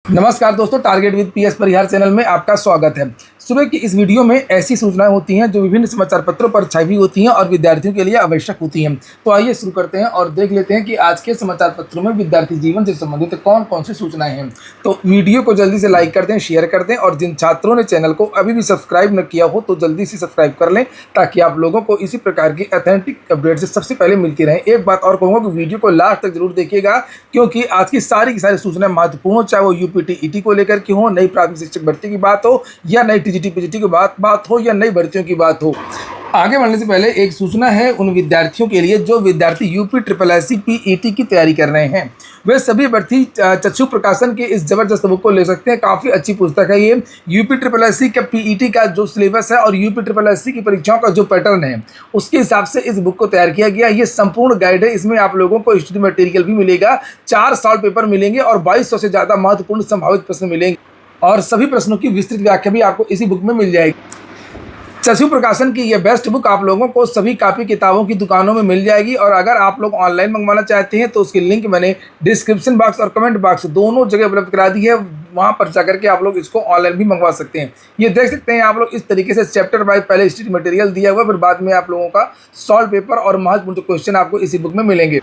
नमस्कार दोस्तों, target with PS Parihar channel में आपका स्वागत है। सुबह की इस वीडियो में ऐसी सूचनाएं होती हैं जो विभिन्न समाचार पत्रों पर छपी हुई होती हैं और विद्यार्थियों के लिए आवश्यक होती हैं। तो आइए शुरू करते हैं और देख लेते हैं कि आज के समाचार पत्रों में विद्यार्थी जीवन से संबंधित कौन कौन सी सूचनाएं हैं। तो वीडियो को जल्दी से लाइक कर दें, शेयर कर दें और जिन छात्रों ने चैनल को अभी भी सब्सक्राइब न किया हो तो जल्दी से सब्सक्राइब कर लें ताकि आप लोगों को इसी प्रकार की ऑथेंटिक अपडेट से सबसे पहले मिलती रहें। एक बात और कहूँगा कि वीडियो को लास्ट तक जरूर देखिएगा क्योंकि आज की सारी सूचनाएं महत्वपूर्ण हो, चाहे वो यूपीटीईटी को लेकर की हो, नई प्राथमिक शिक्षक भर्ती की बात हो या नई टीजीटी पीजीटी की बात हो या नई भर्तियों की बात हो। आगे बढ़ने से पहले एक सूचना है उन विद्यार्थियों के लिए जो विद्यार्थी यूपी ट्रिपल एससी पीईटी की तैयारी कर रहे हैं। वे सभी भर्ती चक्षु प्रकाशन के इस जबरदस्त बुक को ले सकते हैं। काफ़ी अच्छी पुस्तक है ये। यूपी ट्रिपल एससी का पीईटी का जो सिलेबस है और यूपी ट्रिपल एससी की परीक्षाओं का जो पैटर्न है उसके हिसाब से इस बुक को तैयार किया गया। ये संपूर्ण गाइड है। इसमें आप लोगों को स्टडी मटेरियल भी मिलेगा, 4 सॉल्व पेपर मिलेंगे और 2200 से ज़्यादा महत्वपूर्ण संभावित प्रश्न मिलेंगे और सभी प्रश्नों की विस्तृत व्याख्या भी आपको इसी बुक में मिल जाएगी। चक्षु प्रकाशन की यह बेस्ट बुक आप लोगों को सभी कॉपी किताबों की दुकानों में मिल जाएगी और अगर आप लोग ऑनलाइन मंगवाना चाहते हैं तो उसकी लिंक मैंने डिस्क्रिप्शन बॉक्स और कमेंट बॉक्स दोनों जगह उपलब्ध करा दी है। वहां पर जाकर के आप लोग इसको ऑनलाइन भी मंगवा सकते हैं। ये देख सकते हैं आप लोग इस तरीके से चैप्टर वाइज पहले स्टडी मटेरियल दिया हुआ, फिर बाद में आप लोगों का सॉल्व पेपर और महत्वपूर्ण क्वेश्चन आपको इसी बुक में मिलेंगे।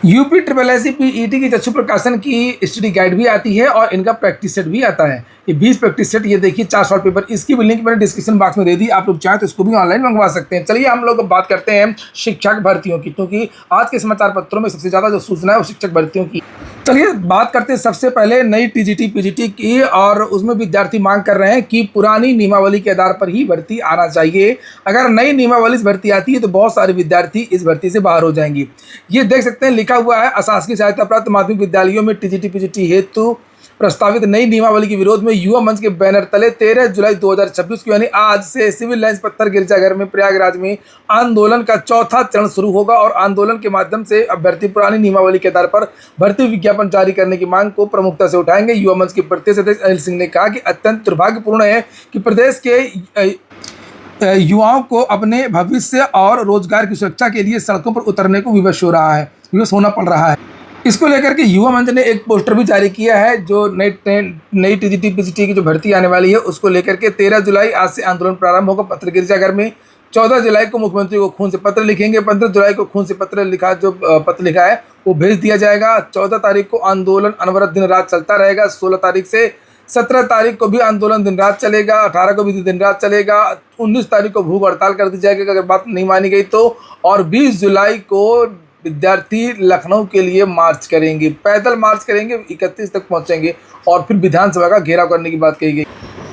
यूपी ट्रिपल एससी पीईटी की चक्षु प्रकाशन की स्टडी गाइड भी आती है और इनका प्रैक्टिस सेट भी आता है। ये 20 प्रैक्टिस सेट, ये देखिए 4 सॉल्व पेपर, इसकी भी लिंक मैंने डिस्क्रिप्शन बॉक्स में दे दी। आप लोग चाहें तो इसको भी ऑनलाइन मंगवा सकते हैं। चलिए हम लोग बात करते हैं शिक्षक भर्तियों की, क्योंकि आज के समाचार पत्रों में सबसे ज़्यादा जो सूचना है वो शिक्षक भर्तियों की। चलिए बात करते हैं सबसे पहले नई टीजीटी पीजीटी की और उसमें विद्यार्थी मांग कर रहे हैं कि पुरानी नियमावली के आधार पर ही भर्ती आना चाहिए। अगर नई नियमावली से भर्ती आती है तो बहुत सारे विद्यार्थी इस भर्ती से बाहर हो जाएंगे। ये देख सकते हैं लिखा हुआ है, अशासकीय सहायता प्राप्त माध्यमिक विद्यालयों में टीजीटी पीजीटी हेतु प्रस्तावित नई नियमावली के विरोध में युवा मंच के बैनर तले 13 जुलाई 2026 को यानी आज से सिविल लाइंस पत्थर गिरजाघर में प्रयागराज में आंदोलन का चौथा चरण शुरू होगा और आंदोलन के माध्यम से अभ्यर्थी पुरानी नियमावली के आधार पर भर्ती विज्ञापन जारी करने की मांग को प्रमुखता से उठाएंगे। युवा मंच के प्रदेश अध्यक्ष अनिल सिंह ने कहा कि अत्यंत दुर्भाग्यपूर्ण है कि प्रदेश के युवाओं को अपने भविष्य और रोजगार की सुरक्षा के लिए सड़कों पर उतरने को विवश होना पड़ रहा है। इसको लेकर के युवा मंच ने एक पोस्टर भी जारी किया है जो नई टीजीटी पीजीटी की जो भर्ती आने वाली है उसको लेकर के 13 जुलाई आज से आंदोलन प्रारंभ होगा पत्थर गिरजाघर में। 14 जुलाई को मुख्यमंत्री को खून से पत्र लिखेंगे। 15 जुलाई को खून से पत्र लिखा है वो भेज दिया जाएगा। 14 तारीख को आंदोलन अनवरत दिन रात चलता रहेगा। 16 तारीख से 17 तारीख को भी आंदोलन दिन रात चलेगा। 18 को भी दिन रात चलेगा। 19 तारीख को भूख हड़ताल कर दी जाएगी अगर बात नहीं मानी गई तो। और 20 जुलाई को विद्यार्थी लखनऊ के लिए मार्च करेंगे, पैदल मार्च करेंगे, 31 तक पहुंचेंगे और फिर विधानसभा का घेराव करने की बात कही गई।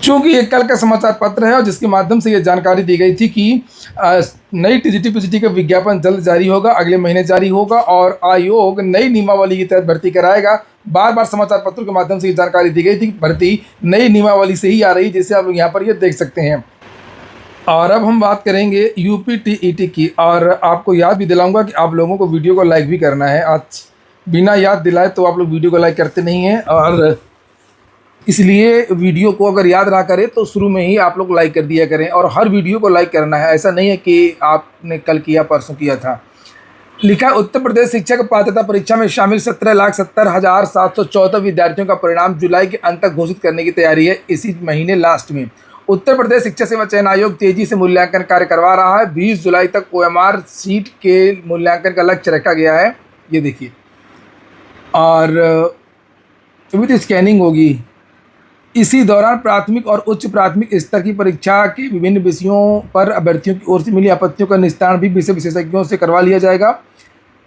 चूँकि ये कल का समाचार पत्र है और जिसके माध्यम से ये जानकारी दी गई थी कि नई टीजीटी पीजीटी का विज्ञापन जल्द जारी होगा, अगले महीने जारी होगा और आयोग नई नियमावली के तहत भर्ती कराएगा। बार बार समाचार पत्रों के माध्यम से ये जानकारी दी गई थी कि भर्ती नई नियमावली से ही आ रही, जैसे आप लोग यहाँ पर ये देख सकते हैं। और अब हम बात करेंगे यूपीटीईटी की और आपको याद भी दिलाऊंगा कि आप लोगों को वीडियो को लाइक भी करना है। आज बिना याद दिलाए तो आप लोग वीडियो को लाइक करते नहीं हैं और इसलिए वीडियो को अगर याद ना करें तो शुरू में ही आप लोग लाइक कर दिया करें और हर वीडियो को लाइक करना है। ऐसा नहीं है कि आपने कल किया परसों किया था। लिखा उत्तर प्रदेश शिक्षक पात्रता परीक्षा में शामिल 17,70,714 विद्यार्थियों का परिणाम जुलाई के अंत तक घोषित करने की तैयारी है। इसी महीने लास्ट में उत्तर प्रदेश शिक्षक सेवा चयन आयोग तेजी से मूल्यांकन कार्य करवा रहा है। 20 जुलाई तक ओएमआर सीट के मूल्यांकन का लक्ष्य रखा गया है। ये देखिए और अभी तो स्कैनिंग होगी। इसी दौरान प्राथमिक और उच्च प्राथमिक स्तर की परीक्षा के विभिन्न विषयों पर अभ्यर्थियों की ओर से मिली आपत्तियों का निस्तारण भी विषय विशेषज्ञों से करवा लिया जाएगा।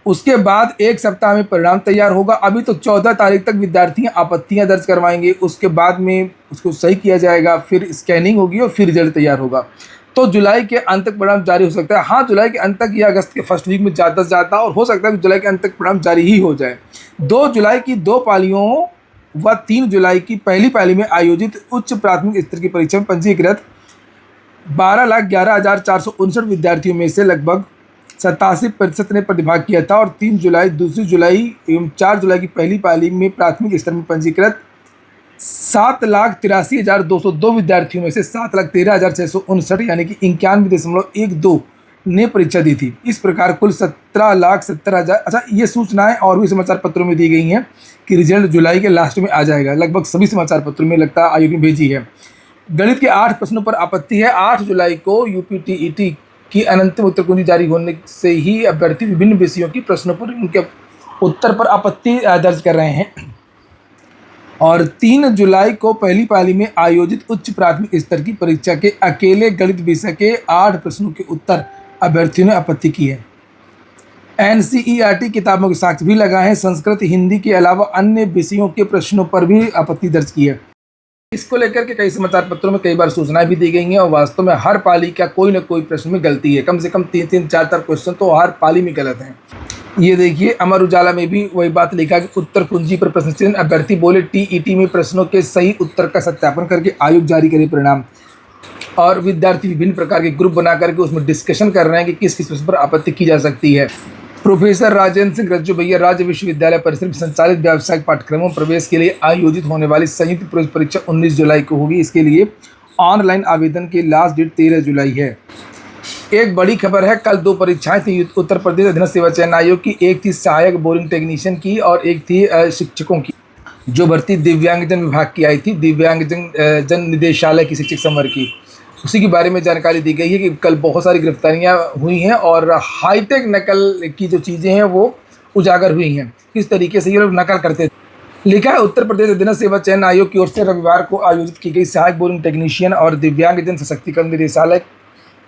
उसके बाद 1 सप्ताह में परिणाम तैयार होगा। अभी तो 14 तारीख तक विद्यार्थी आपत्तियां दर्ज करवाएंगे, उसके बाद में उसको सही किया जाएगा, फिर स्कैनिंग होगी और फिर रिजल्ट तैयार होगा। तो जुलाई के अंत तक परिणाम जारी हो सकता है। हाँ, जुलाई के अंत तक या अगस्त के फर्स्ट वीक में ज़्यादा से ज़्यादा और हो सकता है कि जुलाई के अंत तक परिणाम जारी ही हो जाए। 2 जुलाई की 2 पालियों व 3 जुलाई की पहली पाली में आयोजित उच्च प्राथमिक स्तर की परीक्षा में पंजीकृत 12,11,459 विद्यार्थियों में से लगभग 87% ने प्रतिभाग किया था और 3 जुलाई, 2 जुलाई एवं 4 जुलाई की पहली पाली में प्राथमिक स्तर में पंजीकृत 7,83,202 विद्यार्थियों में से 7,13,659 यानी कि 91.12 ने परीक्षा दी थी। इस प्रकार कुल 17,70,000। अच्छा, ये सूचनाएं और भी समाचार पत्रों में दी गई हैं कि रिजल्ट जुलाई के लास्ट में आ जाएगा। लगभग सभी समाचार पत्रों में लगता है आयोग ने भेजी है। गणित के 8 प्रश्नों पर आपत्ति है। 8 जुलाई को यूपीटीईटी की अंतिम उत्तर कुंजी जारी होने से ही अभ्यर्थी विभिन्न विषयों की प्रश्नों पर उनके उत्तर पर आपत्ति दर्ज कर रहे हैं। और 3 जुलाई को पहली पाली में आयोजित उच्च प्राथमिक स्तर की परीक्षा के अकेले गणित विषय के 8 प्रश्नों के उत्तर अभ्यर्थियों ने आपत्ति की है। एनसीईआरटी किताबों के साक्ष्य भी लगाए हैं। संस्कृत, हिंदी के अलावा अन्य विषयों के प्रश्नों पर भी आपत्ति दर्ज की है। इसको लेकर के कई समाचार पत्रों में कई बार सूचनाएं भी दी गई हैं और वास्तव में हर पाली का कोई ना कोई प्रश्न में गलती है। कम से कम 3-3, 4-4 क्वेश्चन तो हर पाली में गलत हैं। ये देखिए, अमर उजाला में भी वही बात लिखा कि उत्तर कुंजी पर प्रश्न चिन्ह। अभ्यर्थी बोले टीईटी में प्रश्नों के सही उत्तर का सत्यापन करके आयोग जारी करे परिणाम। और विद्यार्थी विभिन्न प्रकार के ग्रुप बना करके उसमें डिस्कशन कर रहे हैं कि किस किस प्रश्न पर आपत्ति की जा सकती है। प्रोफेसर राजेंद्र सिंह रज्जू भैया राज्य विश्वविद्यालय परिसर में संचालित व्यावसायिक पाठ्यक्रमों प्रवेश के लिए आयोजित होने वाली संयुक्त प्रवेश परीक्षा 19 जुलाई को होगी। इसके लिए ऑनलाइन आवेदन की लास्ट डेट 13 जुलाई है। एक बड़ी खबर है, कल 2 परीक्षाएं थी उत्तर प्रदेश अधीनस्थ सेवा चयन आयोग की। एक थी सहायक बोरिंग टेक्नीशियन की और एक थी शिक्षकों की, जो भर्ती दिव्यांगजन विभाग की आई थी, दिव्यांगजन निदेशालय की शिक्षक समर की। उसी के बारे में जानकारी दी गई है कि कल बहुत सारी गिरफ्तारियां हुई हैं और हाईटेक नकल की जो चीज़ें हैं वो उजागर हुई हैं। किस तरीके से ये लोग नकल करते थे। लिखा है, उत्तर प्रदेश अधीनस्थ सेवा चयन आयोग की ओर से रविवार को आयोजित की गई सहायक बोरिंग टेक्नीशियन और दिव्यांगजन सशक्तिकरण निदेशालय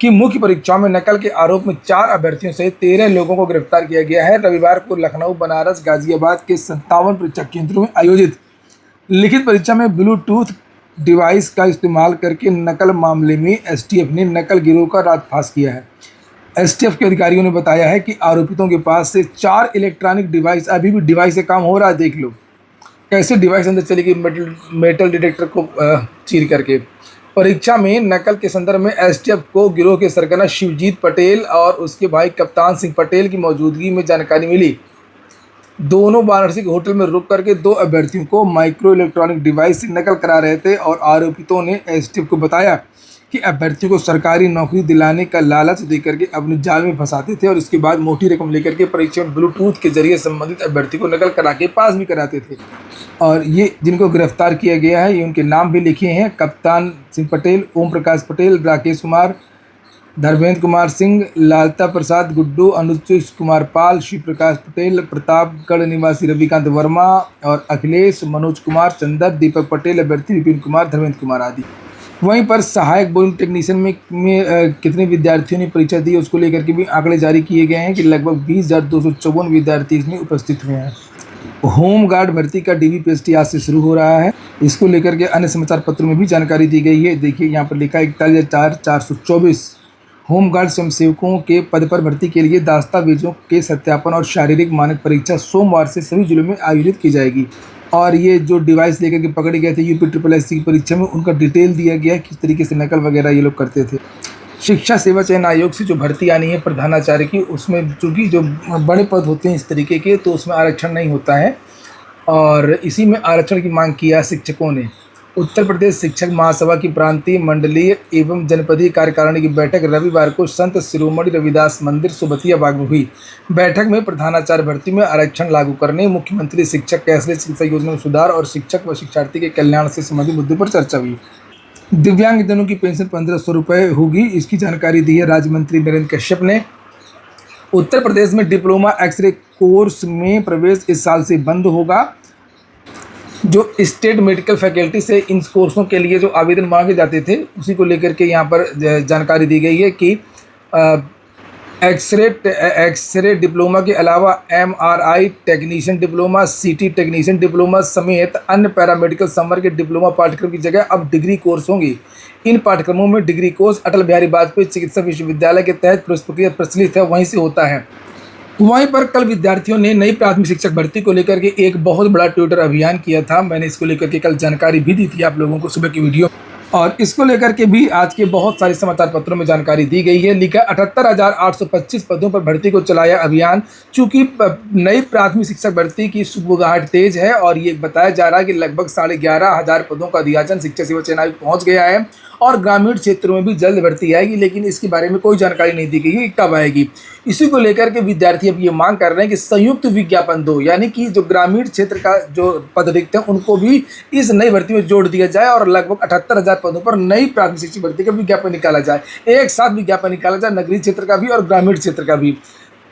की मुख्य परीक्षाओं में नकल के आरोप में 4 अभ्यर्थियों सहित 13 लोगों को गिरफ्तार किया गया है। रविवार को लखनऊ, बनारस, गाजियाबाद के 57 परीक्षा केंद्रों में आयोजित लिखित परीक्षा में ब्लूटूथ डिवाइस का इस्तेमाल करके नकल मामले में एसटीएफ ने नकल गिरोह का राजफाश किया है। एसटीएफ के अधिकारियों ने बताया है कि आरोपितों के पास से 4 इलेक्ट्रॉनिक डिवाइस, अभी भी डिवाइस से काम हो रहा है, देख लो कैसे डिवाइस अंदर चलेगी मेटल डिटेक्टर को चीर करके। परीक्षा में नकल के संदर्भ में एसटीएफ को गिरोह के सरगना शिवजीत पटेल और उसके भाई कप्तान सिंह पटेल की मौजूदगी में जानकारी मिली। दोनों वाराणसी के होटल में रुक करके 2 अभ्यर्थियों को माइक्रो इलेक्ट्रॉनिक डिवाइस से नकल करा रहे थे और आरोपितों ने एसटीएफ को बताया कि अभ्यर्थियों को सरकारी नौकरी दिलाने का लालच देकर के अपने जाल में फंसाते थे और इसके बाद मोटी रकम लेकर के परीक्षा में ब्लूटूथ के जरिए संबंधित अभ्यर्थी को नकल करा के पास भी कराते थे। और ये जिनको गिरफ्तार किया गया है, ये उनके नाम भी लिखे हैं: कप्तान सिंह पटेल, ओम प्रकाश पटेल, राकेश कुमार, धर्मेंद्र कुमार सिंह, लालता प्रसाद गुड्डू, अनुज कुमार पाल, शिव प्रकाश पटेल, प्रतापगढ़ निवासी रविकांत वर्मा और अखिलेश, मनोज कुमार, चंदर, दीपक पटेल, अभ्यर्थी विपिन कुमार, धर्मेंद्र कुमार आदि। वहीं पर सहायक बोरिंग टेक्नीशियन में कितने विद्यार्थियों ने परीक्षा दी उसको लेकर के भी आंकड़े जारी किए गए हैं कि लगभग 20,254 विद्यार्थी इसमें उपस्थित हुए हैं। होमगार्ड भर्ती का डीवीपीएसटी आज से शुरू हो रहा है। इसको लेकर के अन्य समाचार पत्रों में भी जानकारी दी गई है। देखिए, यहाँ पर लिखा है 41,424 होमगार्ड स्वयंसेवकों के पद पर भर्ती के लिए दस्तावेजों के सत्यापन और शारीरिक मानक परीक्षा सोमवार से सभी जिलों में आयोजित की जाएगी। और ये जो डिवाइस लेकर के पकड़े गए थे यूपी की परीक्षा में, उनका डिटेल दिया गया है किस तरीके से नकल वगैरह ये लोग करते थे। शिक्षा सेवा चयन आयोग से जो भर्ती आनी है प्रधानाचार्य की, उसमें चूँकि जो बड़े पद होते हैं इस तरीके के, तो उसमें आरक्षण नहीं होता है और इसी में आरक्षण की मांग किया शिक्षकों ने। उत्तर प्रदेश शिक्षक महासभा की प्रांतीय, मंडलीय एवं जनपदीय कार्यकारिणी की बैठक रविवार को संत शिरोमणि रविदास मंदिर सुबतिया बाग में हुई। बैठक में प्रधानाचार्य भर्ती में आरक्षण लागू करने, मुख्यमंत्री शिक्षक कैशलेस शिक्षा योजना में सुधार और शिक्षक व शिक्षार्थी के कल्याण से संबंधित मुद्दों पर चर्चा हुई। दिव्यांगजनों की पेंशन 1,500 रुपये होगी, इसकी जानकारी दी है राज्य मंत्री नरेंद्र कश्यप ने। उत्तर प्रदेश में डिप्लोमा एक्सरे कोर्स में प्रवेश इस साल से बंद होगा। जो स्टेट मेडिकल फैकल्टी से इन कोर्सों के लिए जो आवेदन मांगे जाते थे, उसी को लेकर के यहाँ पर जानकारी दी गई है कि एक्सरे डिप्लोमा के अलावा एमआरआई टेक्नीशियन डिप्लोमा, सीटी टेक्नीशियन डिप्लोमा समेत अन्य पैरामेडिकल समर के डिप्लोमा पाठ्यक्रम की जगह अब डिग्री कोर्स होंगे। इन पाठ्यक्रमों में डिग्री कोर्स अटल बिहारी वाजपेयी चिकित्सा विश्वविद्यालय के तहत प्रक्रिया प्रचलित है, वहीं से होता है। वहीं पर कल विद्यार्थियों ने नई प्राथमिक शिक्षक भर्ती को लेकर के एक बहुत बड़ा ट्विटर अभियान किया था। मैंने इसको लेकर के कल जानकारी भी दी थी आप लोगों को सुबह की वीडियो। और इसको लेकर के भी आज के बहुत सारे समाचार पत्रों में जानकारी दी गई है। लिखा 78,825 पदों पर भर्ती को चलाया अभियान। चूंकि नई प्राथमिक शिक्षक भर्ती की सुगबुगाहट तेज है और ये बताया जा रहा है कि लगभग 11,500 पदों का अधियाचन शिक्षक सेवा चयन आयोग पहुँच गया है और ग्रामीण क्षेत्रों में भी जल्द भर्ती आएगी, लेकिन इसके बारे में कोई जानकारी नहीं दी गई है कि कब आएगी। इसी को लेकर के विद्यार्थी अब ये मांग कर रहे हैं कि संयुक्त विज्ञापन दो, यानी कि जो ग्रामीण क्षेत्र का जो पद रिक्त हैं उनको भी इस नई भर्ती में जोड़ दिया जाए और लगभग 78,000 पदों पर नई प्राथमिक शिक्षक भर्ती का विज्ञापन निकाला जाए। एक साथ विज्ञापन निकाला जाए, नगरीय क्षेत्र का भी और ग्रामीण क्षेत्र का भी।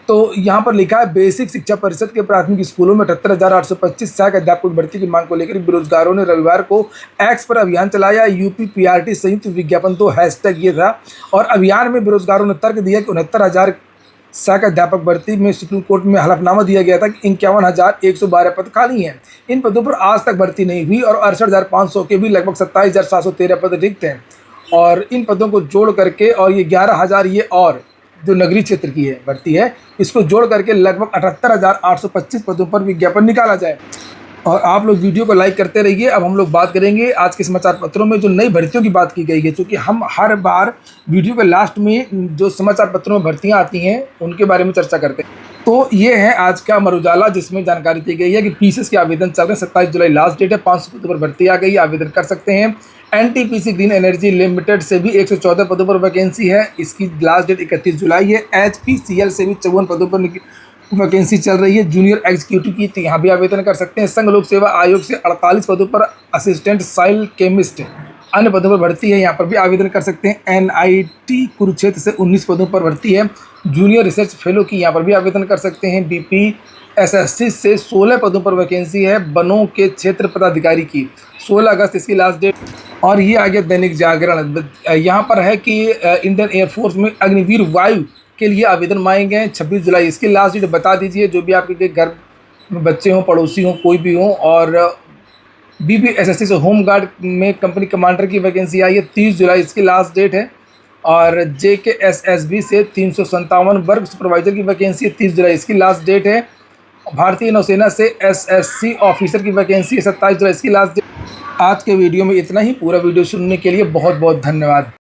तो यहाँ पर लिखा है, बेसिक शिक्षा परिषद के प्राथमिक स्कूलों में 78,825 सहायक अध्यापकों की भर्ती की मांग को लेकर बेरोजगारों ने रविवार को एक्स पर अभियान चलाया। यूपी पीआरटी संयुक्त विज्ञापन तो हैशटैग ये था और अभियान में बेरोजगारों ने तर्क दिया कि 69,000 सहायक अध्यापक भर्ती में सुप्रीम कोर्ट में हलफनामा दिया गया था कि 51,112 पद खाली हैं। इन पदों पर आज तक भर्ती नहीं हुई और 68,500 के भी लगभग 27,713 पद रिक्त हैं और इन पदों को जोड़ करके और ये 11,000 ये और जो नगरीय क्षेत्र की है भर्ती है, इसको जोड़ करके लगभग 78,825 पदों पर विज्ञापन निकाला जाए। और आप लोग वीडियो को लाइक करते रहिए। अब हम लोग बात करेंगे आज के समाचार पत्रों में जो नई भर्तियों की बात की गई है, क्योंकि हम हर बार वीडियो के लास्ट में जो समाचार पत्रों में भर्तियां आती हैं उनके बारे में चर्चा करते हैं। तो ये है आज का अमर उजाला, जिसमें जानकारी दी गई है कि पीसीएस के आवेदन चल रहे हैं। 27 जुलाई लास्ट डेट है। 500 पदों पर भर्ती आ गई, आवेदन कर सकते हैं। एनटीपीसी ग्रीन एनर्जी लिमिटेड से भी 114 पदों पर वैकेंसी है, इसकी लास्ट डेट 31 जुलाई है। एचपीसीएल से भी 54 पदों पर वैकेंसी चल रही है जूनियर एग्जीक्यूटिव की, तो यहाँ भी आवेदन कर सकते हैं। संघ लोक सेवा आयोग से 48 पदों पर असिस्टेंट साइल केमिस्ट अन्य पदों पर भर्ती है, यहाँ पर भी आवेदन कर सकते हैं। एनआईटी कुरुक्षेत्र से 19 पदों पर भर्ती है। जूनियर रिसर्च फेलो की यहाँ पर भी आवेदन कर सकते हैं। बीपीएसएससी से 16 पदों पर वैकेंसी है। वनों के क्षेत्र पदाधिकारी की 16 अगस्त इसकी लास्ट डेट। और ये आ गया दैनिक जागरण, यहाँ पर है कि इंडियन एयरफोर्स में अग्निवीर वायु के लिए आवेदन मांगे हैं। 26 जुलाई इसकी लास्ट डेट। बता दीजिए जो भी आपके घर में बच्चे हों, पड़ोसी हों, कोई भी हों। और बीपीएसएससी से होम गार्ड में कंपनी कमांडर की वैकेंसी आई है। 30 जुलाई इसकी लास्ट डेट है। और जेकेएसएसबी से 357 वर्ग सुपरवाइजर की वैकेंसी है। 30 जुलाई इसकी लास्ट डेट है। भारतीय नौसेना से एसएससी ऑफिसर की वैकेंसी है। 27 जुलाई इसकी लास्ट डेट। आज के वीडियो में इतना ही। पूरा वीडियो सुनने के लिए बहुत बहुत धन्यवाद।